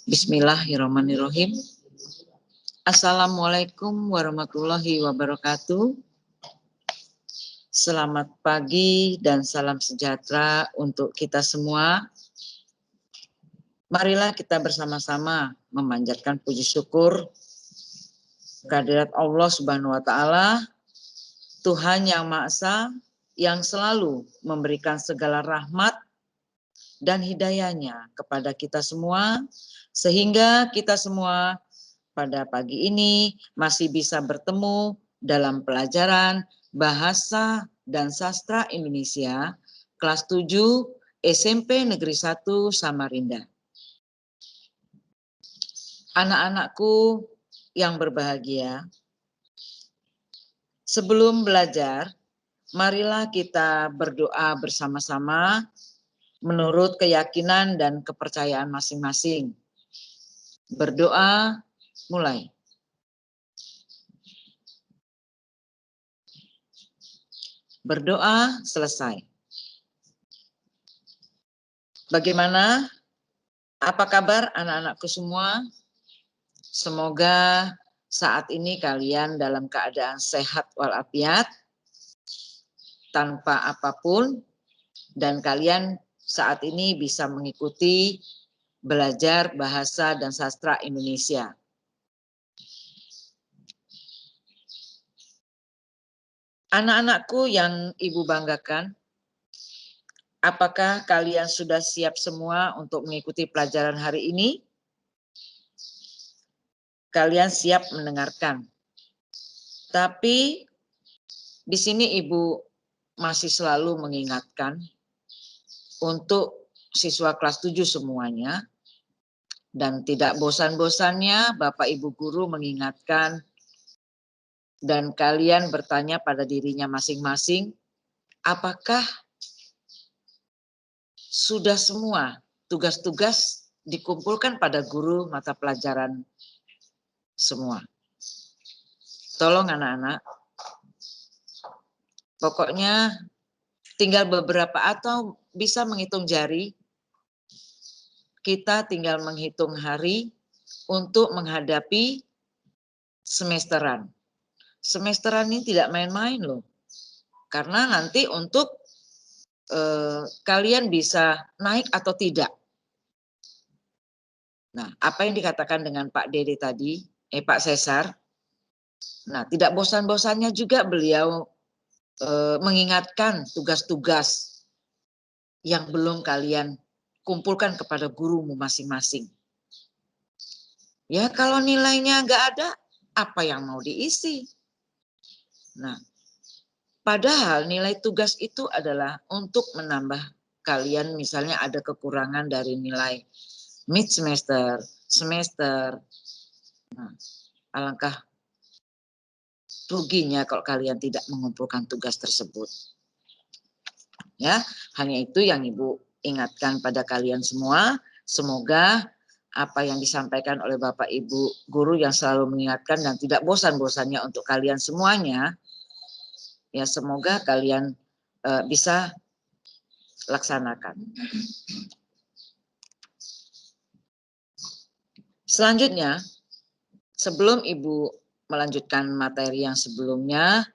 Bismillahirrahmanirrahim. Assalamualaikum warahmatullahi wabarakatuh. Selamat pagi dan salam sejahtera untuk kita semua. Marilah kita bersama-sama memanjatkan puji syukur kehadirat Allah Subhanahu wa taala, Tuhan yang Maha Esa, yang selalu memberikan segala rahmat dan hidayahnya kepada kita semua, sehingga kita semua pada pagi ini masih bisa bertemu dalam pelajaran Bahasa dan Sastra Indonesia kelas 7 SMP Negeri 1 Samarinda. Anak-anakku yang berbahagia, sebelum belajar, marilah kita berdoa bersama-sama menurut keyakinan dan kepercayaan masing-masing. Berdoa, mulai. Berdoa, selesai. Bagaimana? Apa kabar anak-anakku semua? Semoga saat ini kalian dalam keadaan sehat walafiat, tanpa apapun, dan kalian saat ini bisa mengikuti belajar bahasa dan sastra Indonesia. Anak-anakku yang Ibu banggakan, apakah kalian sudah siap semua untuk mengikuti pelajaran hari ini? Kalian siap mendengarkan. Tapi di sini Ibu masih selalu mengingatkan untuk siswa kelas 7 semuanya, dan tidak bosan-bosannya Bapak Ibu guru mengingatkan dan kalian bertanya pada dirinya masing-masing, apakah sudah semua tugas-tugas dikumpulkan pada guru mata pelajaran semua? Tolong anak-anak, pokoknya tinggal beberapa atau bisa menghitung jari, kita tinggal menghitung hari untuk menghadapi semesteran. Semesteran ini tidak main-main loh, karena nanti untuk kalian bisa naik atau tidak. Nah, apa yang dikatakan dengan Pak Dede tadi, Pak Cesar, nah tidak bosan-bosannya juga beliau mengingatkan tugas-tugas yang belum kalian kumpulkan kepada gurumu masing-masing. Ya kalau nilainya nggak ada, apa yang mau diisi? Nah, padahal nilai tugas itu adalah untuk menambah kalian, misalnya ada kekurangan dari nilai mid semester, semester. Nah, alangkah ruginya kalau kalian tidak mengumpulkan tugas tersebut. Ya, hanya itu yang Ibu ingatkan pada kalian semua. Semoga apa yang disampaikan oleh Bapak Ibu guru yang selalu mengingatkan dan tidak bosan-bosannya untuk kalian semuanya, ya semoga kalian bisa laksanakan. Selanjutnya, sebelum Ibu melanjutkan materi yang sebelumnya,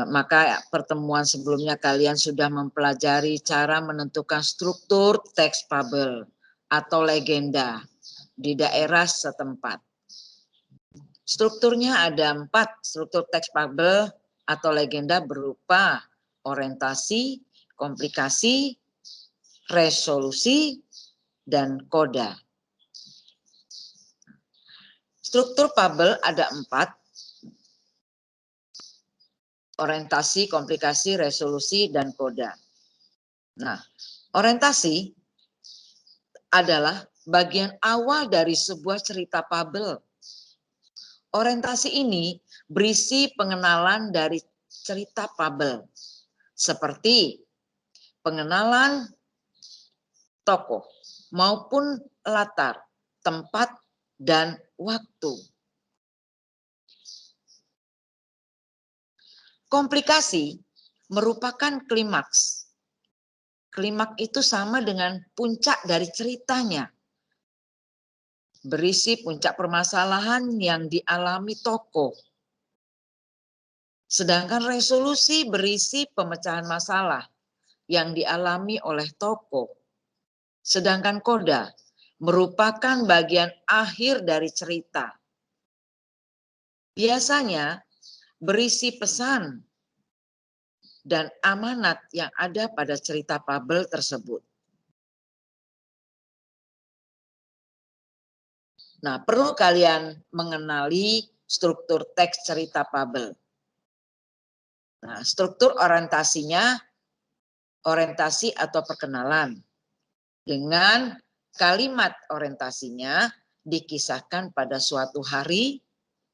maka pertemuan sebelumnya kalian sudah mempelajari cara menentukan struktur teks fabel atau legenda di daerah setempat. Strukturnya ada 4 struktur teks fabel atau legenda berupa orientasi, komplikasi, resolusi, dan koda. Struktur fabel ada 4, orientasi, komplikasi, resolusi, dan koda. Nah, orientasi adalah bagian awal dari sebuah cerita fabel. Orientasi ini berisi pengenalan dari cerita fabel, seperti pengenalan tokoh maupun latar, tempat, dan waktu. Komplikasi merupakan klimaks. Klimaks itu sama dengan puncak dari ceritanya. Berisi puncak permasalahan yang dialami tokoh. Sedangkan resolusi berisi pemecahan masalah yang dialami oleh tokoh. Sedangkan koda merupakan bagian akhir dari cerita. Biasanya berisi pesan dan amanat yang ada pada cerita fabel tersebut. Nah, perlu kalian mengenali struktur teks cerita fabel. Nah, struktur orientasinya, orientasi atau perkenalan. Dengan kalimat orientasinya dikisahkan pada suatu hari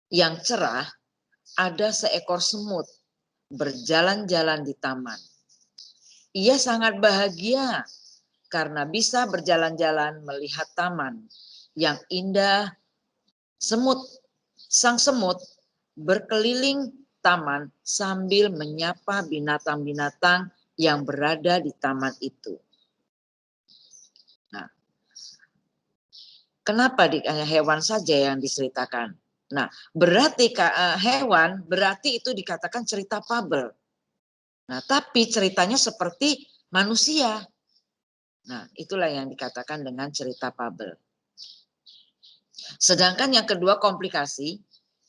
yang cerah, ada seekor semut berjalan-jalan di taman. Ia sangat bahagia karena bisa berjalan-jalan melihat taman yang indah. Sang semut berkeliling taman sambil menyapa binatang-binatang yang berada di taman itu. Nah, kenapa hanya hewan saja yang diceritakan? Nah, berarti hewan berarti itu dikatakan cerita fabel. Nah, tapi ceritanya seperti manusia. Nah, itulah yang dikatakan dengan cerita fabel. Sedangkan yang kedua komplikasi,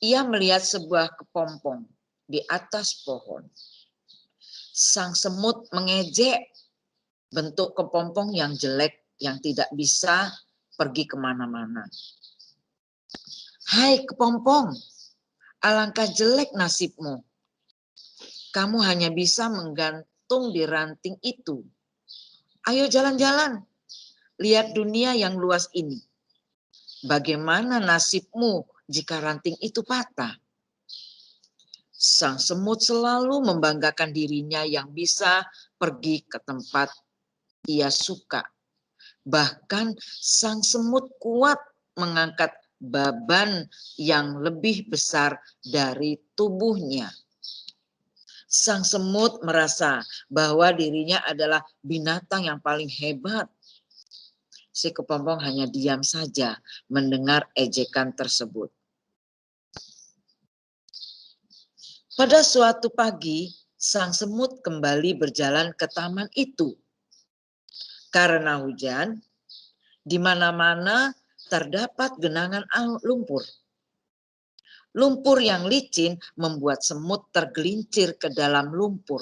ia melihat sebuah kepompong di atas pohon. Sang semut mengejek bentuk kepompong yang jelek yang tidak bisa pergi kemana-mana. Hai kepompong, alangkah jelek nasibmu. Kamu hanya bisa menggantung di ranting itu. Ayo jalan-jalan, lihat dunia yang luas ini. Bagaimana nasibmu jika ranting itu patah? Sang semut selalu membanggakan dirinya yang bisa pergi ke tempat ia suka. Bahkan sang semut kuat mengangkat beban yang lebih besar dari tubuhnya. Sang semut merasa bahwa dirinya adalah binatang yang paling hebat. Si kepompong hanya diam saja mendengar ejekan tersebut. Pada suatu pagi, sang semut kembali berjalan ke taman itu. Karena hujan, di mana-mana terdapat genangan lumpur. Lumpur yang licin membuat semut tergelincir ke dalam lumpur.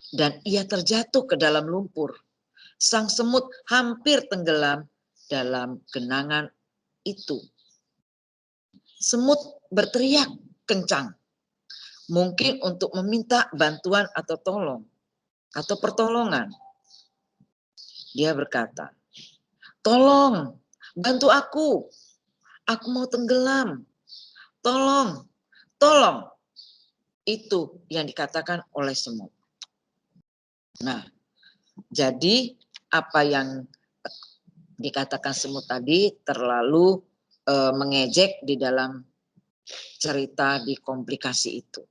Dan ia terjatuh ke dalam lumpur. Sang semut hampir tenggelam dalam genangan itu. Semut berteriak kencang. Mungkin untuk meminta bantuan atau tolong. Atau pertolongan. Dia berkata, tolong, bantu aku. Aku mau tenggelam. Tolong, tolong. Itu yang dikatakan oleh semut. Nah, jadi apa yang dikatakan semut tadi terlalu mengejek di dalam cerita di komplikasi itu.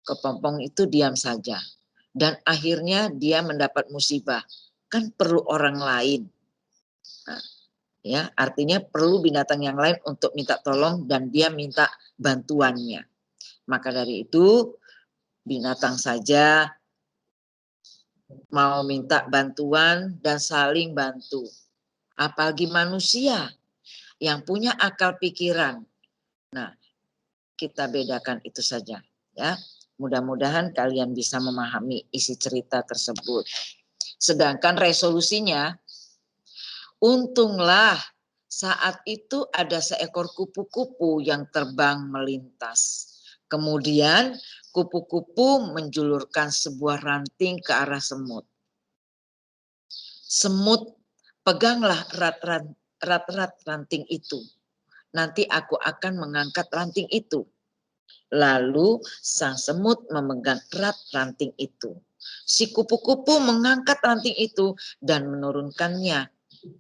Kepompong itu diam saja. Dan akhirnya dia mendapat musibah. Kan perlu orang lain. Nah, ya, artinya perlu binatang yang lain untuk minta tolong dan dia minta bantuannya. Maka dari itu binatang saja mau minta bantuan dan saling bantu. Apalagi manusia yang punya akal pikiran. Nah, kita bedakan itu saja ya. Mudah-mudahan kalian bisa memahami isi cerita tersebut. Sedangkan resolusinya, untunglah saat itu ada seekor kupu-kupu yang terbang melintas. Kemudian kupu-kupu menjulurkan sebuah ranting ke arah semut. Semut, peganglah erat-erat ranting itu. Nanti aku akan mengangkat ranting itu. Lalu sang semut memegang erat ranting itu. Si kupu-kupu mengangkat ranting itu dan menurunkannya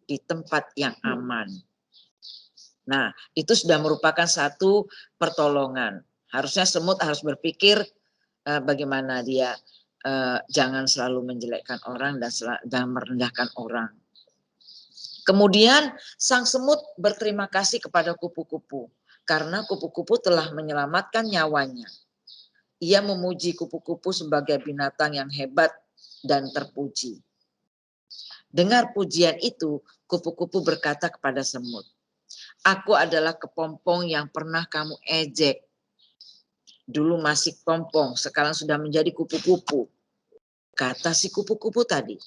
di tempat yang aman. Nah, itu sudah merupakan satu pertolongan. Harusnya semut harus berpikir bagaimana dia jangan selalu menjelekkan orang dan merendahkan orang. Kemudian sang semut berterima kasih kepada kupu-kupu karena kupu-kupu telah menyelamatkan nyawanya. Ia memuji kupu-kupu sebagai binatang yang hebat dan terpuji. Dengar pujian itu, kupu-kupu berkata kepada semut, "Aku adalah kepompong yang pernah kamu ejek. Dulu masih kepompong, sekarang sudah menjadi kupu-kupu," kata si kupu-kupu tadi.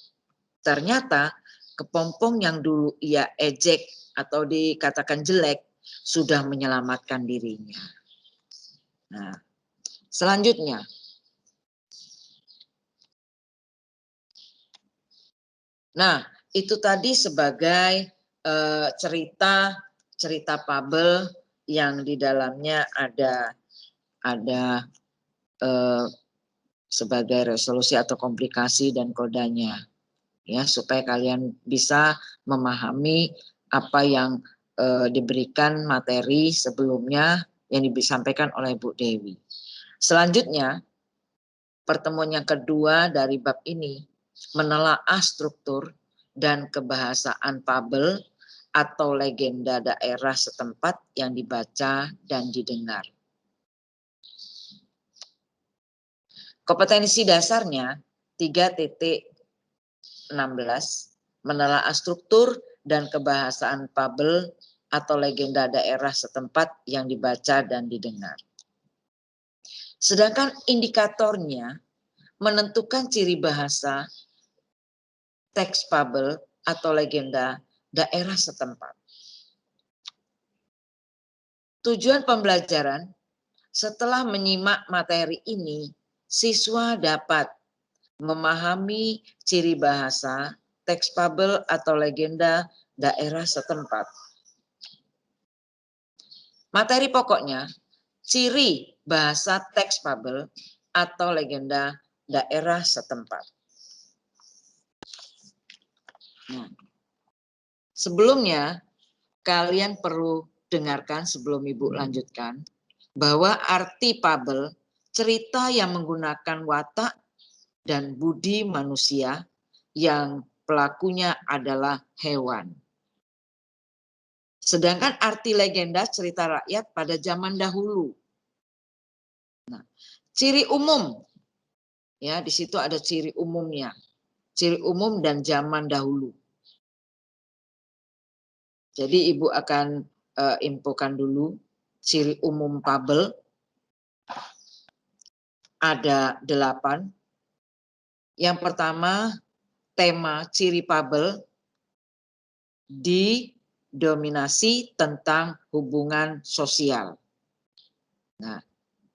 Ternyata kepompong yang dulu ia ejek atau dikatakan jelek sudah menyelamatkan dirinya. Nah, selanjutnya. Nah, itu tadi sebagai cerita fabel yang di dalamnya ada sebagai resolusi atau komplikasi dan kodanya. Ya, supaya kalian bisa memahami apa yang diberikan materi sebelumnya yang disampaikan oleh Bu Dewi. Selanjutnya, pertemuan yang kedua dari bab ini menelaah struktur dan kebahasaan fabel atau legenda daerah setempat yang dibaca dan didengar. Kompetensi dasarnya 3.16 menelaah struktur dan kebahasaan fabel atau legenda daerah setempat yang dibaca dan didengar. Sedangkan indikatornya menentukan ciri bahasa teks fabel atau legenda daerah setempat. Tujuan pembelajaran, setelah menyimak materi ini, siswa dapat memahami ciri bahasa teks fabel atau legenda daerah setempat. Materi pokoknya, ciri bahasa teks fabel atau legenda daerah setempat. Nah, sebelumnya, kalian perlu dengarkan sebelum Ibu lanjutkan, bahwa arti fabel, cerita yang menggunakan watak dan budi manusia yang pelakunya adalah hewan. Sedangkan arti legenda cerita rakyat pada zaman dahulu. Nah, ciri umum, ya di situ ada ciri umumnya, ciri umum dan zaman dahulu. Jadi Ibu akan infokan dulu ciri umum fabel. Ada 8. Yang pertama, tema ciri fabel didominasi tentang hubungan sosial. Nah,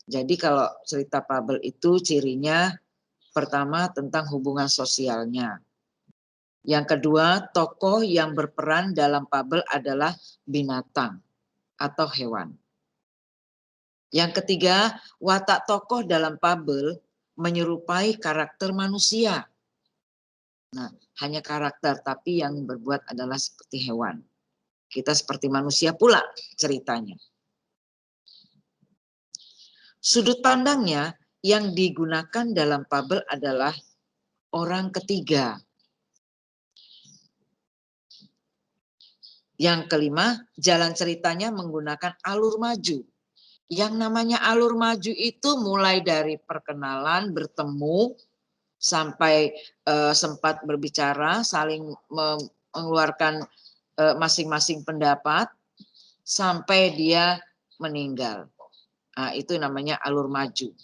jadi kalau cerita fabel itu cirinya pertama tentang hubungan sosialnya. Yang kedua, tokoh yang berperan dalam fabel adalah binatang atau hewan. Yang ketiga, watak tokoh dalam fabel menyerupai karakter manusia. Nah, hanya karakter, tapi yang berbuat adalah seperti hewan. Kita seperti manusia pula ceritanya. Sudut pandangnya yang digunakan dalam fabel adalah orang ketiga. Yang kelima, jalan ceritanya menggunakan alur maju. Yang namanya alur maju itu mulai dari perkenalan, bertemu, sampai sempat berbicara, saling mengeluarkan masing-masing pendapat, sampai dia meninggal. Nah, itu namanya alur maju.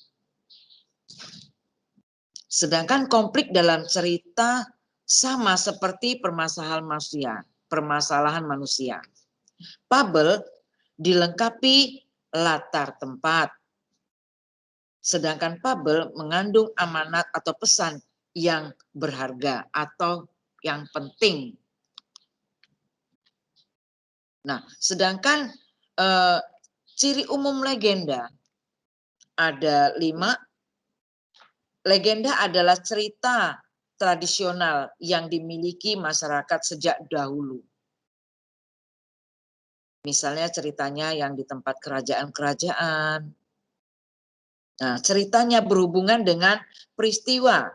Sedangkan konflik dalam cerita sama seperti permasalahan manusia. Fabel dilengkapi latar tempat. Sedangkan fabel mengandung amanat atau pesan yang berharga atau yang penting. Nah, sedangkan ciri umum legenda ada 5. Legenda adalah cerita tradisional yang dimiliki masyarakat sejak dahulu. Misalnya ceritanya yang di tempat kerajaan-kerajaan, Nah, ceritanya berhubungan dengan peristiwa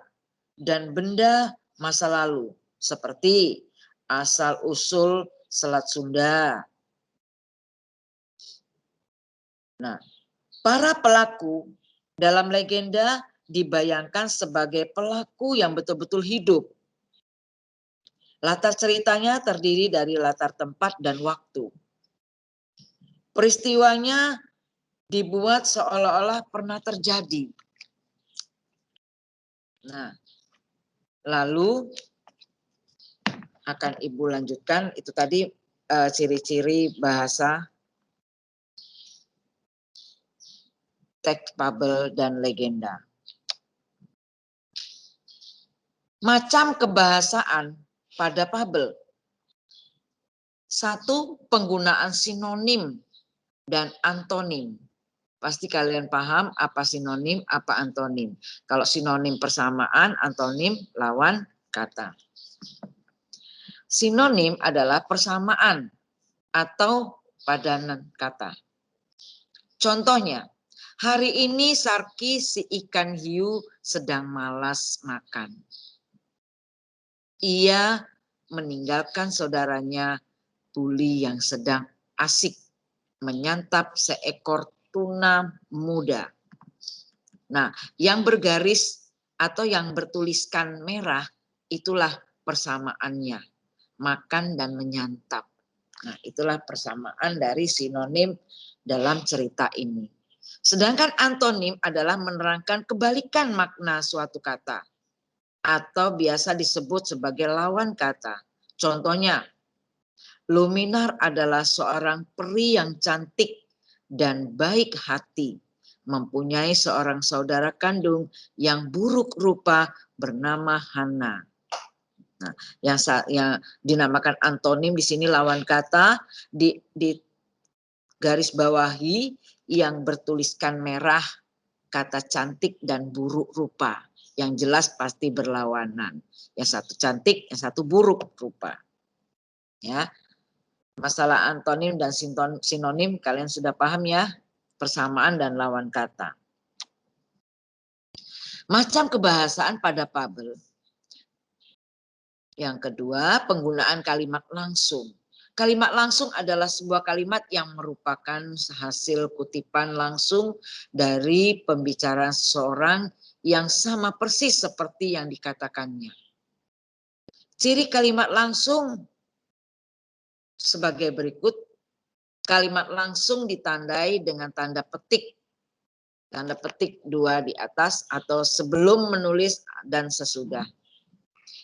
dan benda masa lalu, seperti asal-usul Selat Sunda. Nah, para pelaku dalam legenda dibayangkan sebagai pelaku yang betul-betul hidup. Latar ceritanya terdiri dari latar tempat dan waktu. Peristiwanya dibuat seolah-olah pernah terjadi. Nah, lalu akan Ibu lanjutkan, itu tadi ciri-ciri bahasa, teks, fabel, dan legenda. Macam kebahasaan pada fabel. 1, penggunaan sinonim dan antonim. Pasti kalian paham apa sinonim, apa antonim. Kalau sinonim persamaan, antonim lawan kata. Sinonim adalah persamaan atau padanan kata. Contohnya, hari ini Sarki si ikan hiu sedang malas makan. Ia meninggalkan saudaranya tuli yang sedang asik menyantap seekor tuna muda. Nah, yang bergaris atau yang bertuliskan merah itulah persamaannya, makan dan menyantap. Nah, itulah persamaan dari sinonim dalam cerita ini. Sedangkan antonim adalah menerangkan kebalikan makna suatu kata atau biasa disebut sebagai lawan kata. Contohnya, Luminar adalah seorang peri yang cantik dan baik hati, mempunyai seorang saudara kandung yang buruk rupa bernama Hana. Nah, yang dinamakan antonim di sini lawan kata, di garis bawahi yang bertuliskan merah kata cantik dan buruk rupa. Yang jelas pasti berlawanan. Yang satu cantik, yang satu buruk rupa. Ya. Masalah antonim dan sinonim kalian sudah paham ya, persamaan dan lawan kata. Macam kebahasaan pada fabel. Yang kedua, penggunaan kalimat langsung. Kalimat langsung adalah sebuah kalimat yang merupakan hasil kutipan langsung dari pembicaraan seseorang yang sama persis seperti yang dikatakannya. Ciri kalimat langsung sebagai berikut. Kalimat langsung ditandai dengan tanda petik 2 di atas atau sebelum menulis dan sesudah.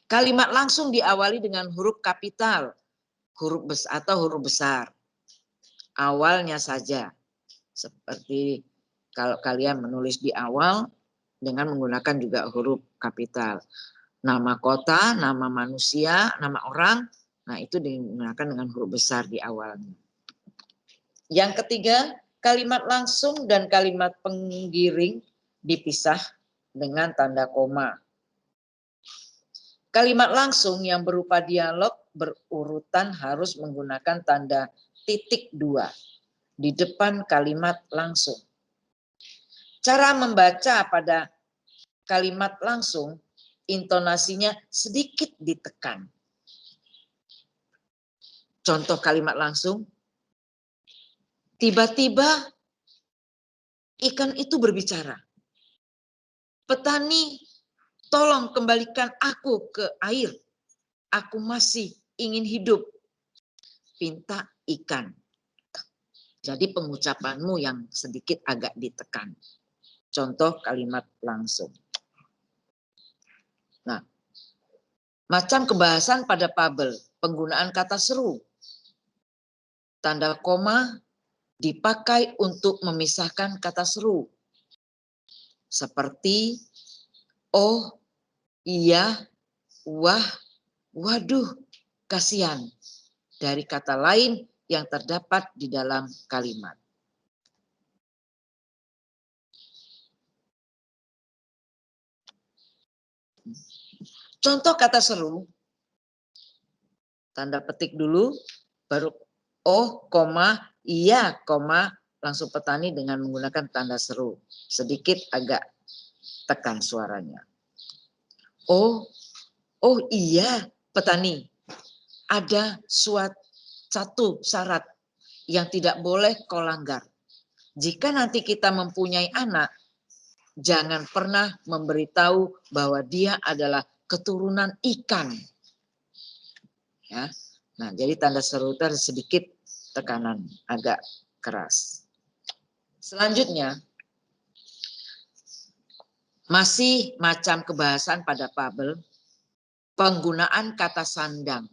Kalimat langsung diawali dengan huruf kapital, huruf besar atau huruf besar. Awalnya saja. Seperti kalau kalian menulis di awal dengan menggunakan juga huruf kapital. Nama kota, nama manusia, nama orang, nah itu digunakan dengan huruf besar di awalnya. Yang ketiga, kalimat langsung dan kalimat penggiring dipisah dengan tanda koma. Kalimat langsung yang berupa dialog berurutan harus menggunakan tanda titik 2 di depan kalimat langsung. Cara membaca pada kalimat langsung, intonasinya sedikit ditekan. Contoh kalimat langsung, tiba-tiba ikan itu berbicara. Petani, tolong kembalikan aku ke air. Aku masih ingin hidup. Pinta ikan. Jadi pengucapanmu yang sedikit agak ditekan. Contoh kalimat langsung. Nah, macam kebahasan pada fabel, penggunaan kata seru. Tanda koma dipakai untuk memisahkan kata seru. Seperti oh, iya, wah, waduh, kasihan. Dari kata lain yang terdapat di dalam kalimat. Contoh kata seru, tanda petik dulu, baru oh, koma, iya, koma, langsung petani dengan menggunakan tanda seru. Sedikit agak tekan suaranya. Oh iya petani, ada satu syarat yang tidak boleh kau langgar. Jika nanti kita mempunyai anak, jangan pernah memberitahu bahwa dia adalah keturunan ikan. Ya. Nah, jadi tanda seru itu sedikit tekanan, agak keras. Selanjutnya, masih macam kebahasaan pada fabel, penggunaan kata sandang.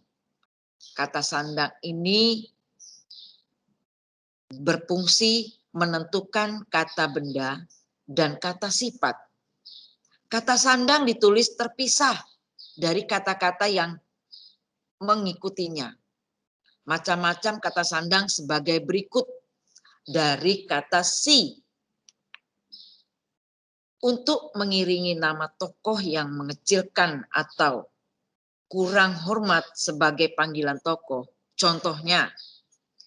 Kata sandang ini berfungsi menentukan kata benda dan kata sifat. Kata sandang ditulis terpisah dari kata-kata yang mengikutinya. Macam-macam kata sandang sebagai berikut dari kata si. Untuk mengiringi nama tokoh yang mengecilkan atau kurang hormat sebagai panggilan tokoh. Contohnya,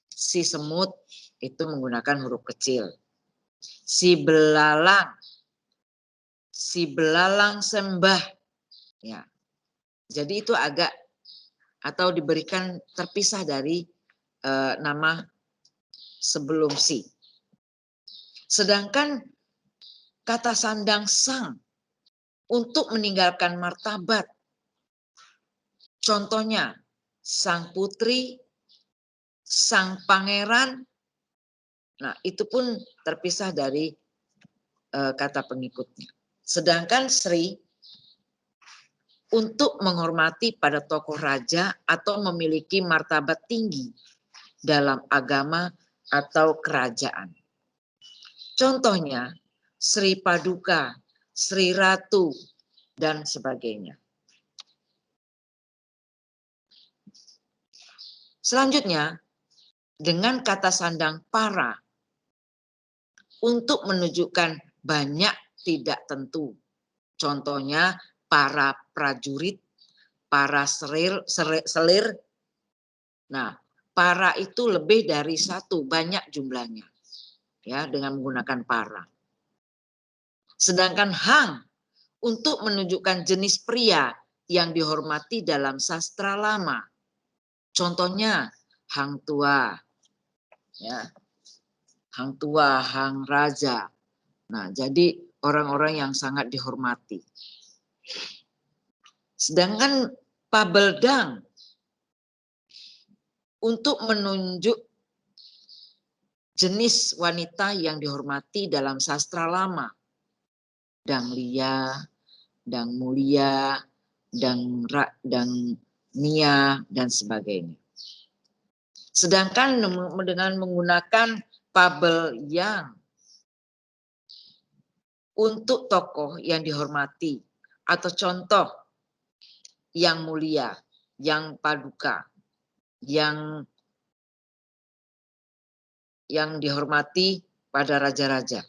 si semut itu menggunakan huruf kecil. Si belalang sembah. Ya. Jadi itu agak atau diberikan terpisah dari nama sebelum si. Sedangkan kata sandang sang untuk meninggalkan martabat. Contohnya, sang putri, sang pangeran. Nah, itu pun terpisah dari kata pengikutnya. Sedangkan Sri untuk menghormati pada tokoh raja atau memiliki martabat tinggi dalam agama atau kerajaan. Contohnya, Sri Paduka, Sri Ratu, dan sebagainya. Selanjutnya, dengan kata sandang para untuk menunjukkan banyak tidak tentu. Contohnya, para prajurit, para selir. Nah, para itu lebih dari satu, banyak jumlahnya. Ya, dengan menggunakan para. Sedangkan hang untuk menunjukkan jenis pria yang dihormati dalam sastra lama. Contohnya, hang tua, ya, hang tua, hang raja. Nah, jadi orang-orang yang sangat dihormati. Sedangkan pabeldang untuk menunjuk jenis wanita yang dihormati dalam sastra lama. Dang lia, dang mulia, dang nia, dan sebagainya. Sedangkan dengan menggunakan pabel yang untuk tokoh yang dihormati atau contoh yang mulia, yang paduka, yang dihormati pada raja-raja.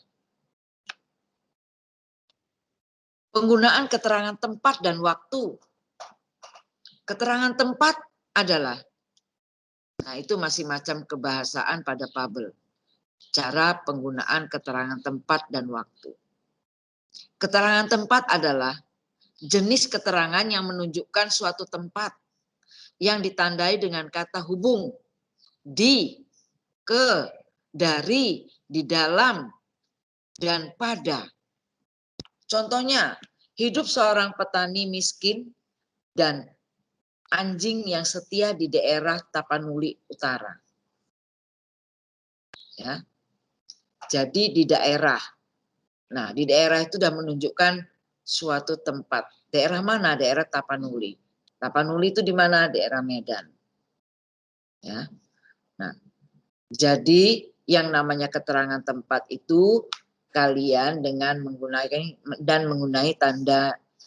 Penggunaan keterangan tempat dan waktu. Keterangan tempat adalah, nah itu masih macam kebahasaan pada fabel. Cara penggunaan keterangan tempat dan waktu. Keterangan tempat adalah jenis keterangan yang menunjukkan suatu tempat yang ditandai dengan kata hubung, di, ke, dari, di dalam, dan pada. Contohnya, hidup seorang petani miskin dan anjing yang setia di daerah Tapanuli Utara. Ya. Jadi di daerah. Nah, di daerah itu sudah menunjukkan suatu tempat. Daerah mana? Daerah Tapanuli. Tapanuli itu di mana? Daerah Medan. Ya. Nah, jadi yang namanya keterangan tempat itu kalian dengan menggunakan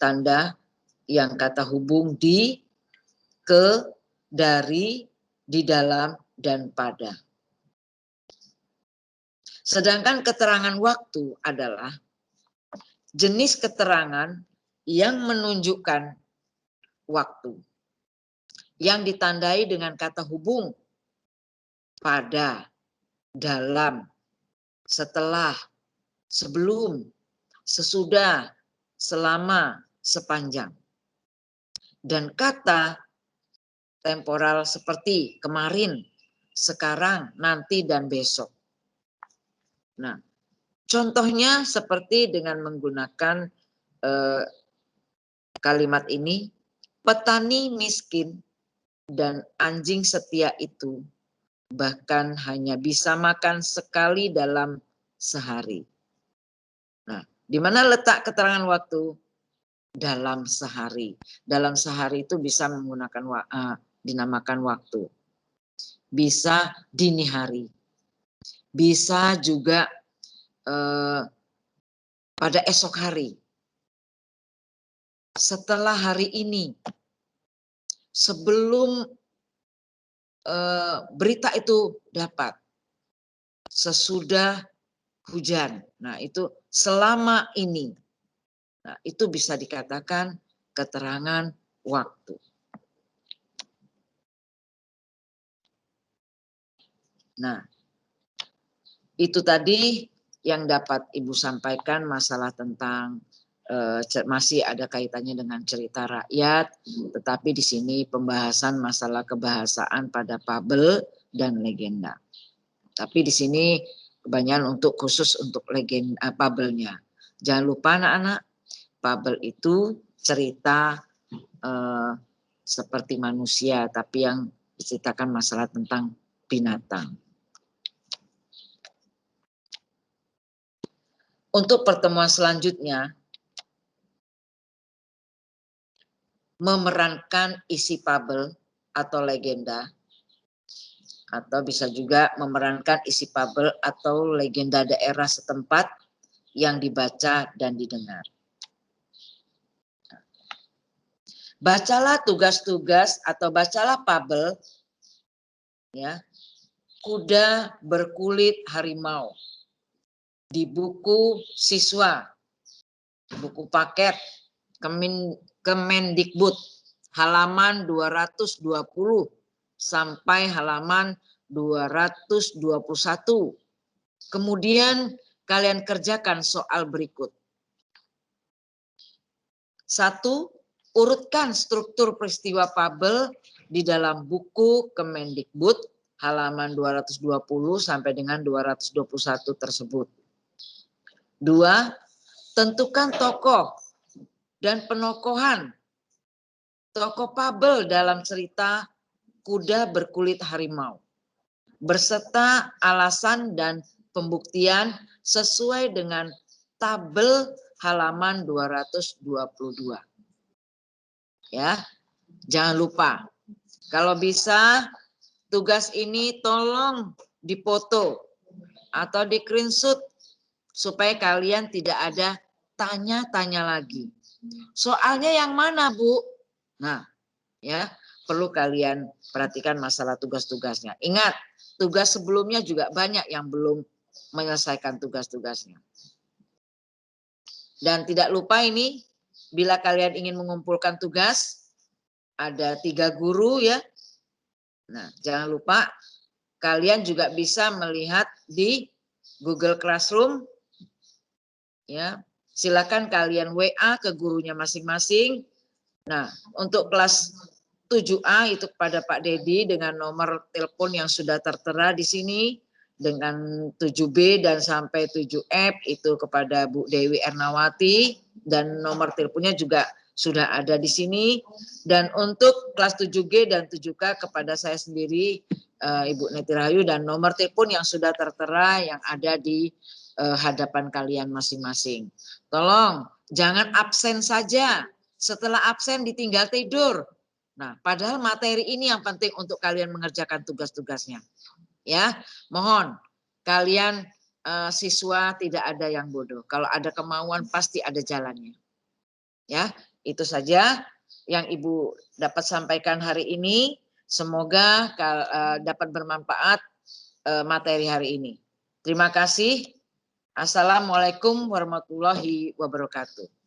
tanda yang kata hubung di, ke, dari, di dalam, dan pada. Sedangkan keterangan waktu adalah jenis keterangan yang menunjukkan waktu, yang ditandai dengan kata hubung, pada, dalam, setelah, sebelum, sesudah, selama, sepanjang. Dan kata temporal seperti kemarin, sekarang, nanti, dan besok. Nah, contohnya seperti dengan menggunakan kalimat ini, petani miskin dan anjing setia itu bahkan hanya bisa makan sekali dalam sehari. Nah, di mana letak keterangan waktu? Dalam sehari. Dalam sehari itu bisa menggunakan dinamakan waktu. Bisa dini hari. Bisa juga pada esok hari. Setelah hari ini. Sebelum berita itu dapat. Sesudah hujan. Nah, itu selama ini. Nah, itu bisa dikatakan keterangan waktu. Nah, itu tadi yang dapat Ibu sampaikan masalah tentang masih ada kaitannya dengan cerita rakyat, tetapi di sini pembahasan masalah kebahasaan pada fabel dan legenda. Tapi di sini kebanyakan untuk khusus untuk legenda fabelnya. Jangan lupa anak-anak, fabel itu cerita seperti manusia, tapi yang diceritakan masalah tentang binatang. Untuk pertemuan selanjutnya, memerankan isi fabel atau legenda, atau bisa juga memerankan isi fabel atau legenda daerah setempat yang dibaca dan didengar. Bacalah tugas-tugas atau bacalah fabel ya, kuda berkulit harimau di buku siswa, buku paket Kemendikbud halaman 220 sampai halaman 221. Kemudian kalian kerjakan soal berikut. 1. Urutkan struktur peristiwa fabel di dalam buku Kemendikbud halaman 220 sampai dengan 221 tersebut. 2. Tentukan tokoh dan penokohan tokoh fabel dalam cerita Kuda Berkulit Harimau berserta alasan dan pembuktian sesuai dengan tabel halaman 222. Ya, jangan lupa. Kalau bisa tugas ini tolong dipoto atau di-screenshot supaya kalian tidak ada tanya-tanya lagi. Soalnya yang mana, Bu? Nah, ya, perlu kalian perhatikan masalah tugas-tugasnya. Ingat, tugas sebelumnya juga banyak yang belum menyelesaikan tugas-tugasnya. Dan tidak lupa ini, bila kalian ingin mengumpulkan tugas, ada 3 guru ya. Nah, jangan lupa kalian juga bisa melihat di Google Classroom. Ya, silakan kalian WA ke gurunya masing-masing. Nah, untuk kelas 7A itu kepada Pak Dedi dengan nomor telepon yang sudah tertera di sini, dengan 7B dan sampai 7F itu kepada Bu Dewi Ernawati, dan nomor teleponnya juga sudah ada di sini. Dan untuk kelas 7G dan 7K kepada saya sendiri, Ibu Neti Rahayu, dan nomor telepon yang sudah tertera yang ada di hadapan kalian masing-masing. Tolong jangan absen saja. Setelah absen ditinggal tidur. Nah, padahal materi ini yang penting untuk kalian mengerjakan tugas-tugasnya. Ya, mohon kalian siswa tidak ada yang bodoh. Kalau ada kemauan pasti ada jalannya. Ya, itu saja yang Ibu dapat sampaikan hari ini. Semoga dapat bermanfaat materi hari ini. Terima kasih. Assalamualaikum warahmatullahi wabarakatuh.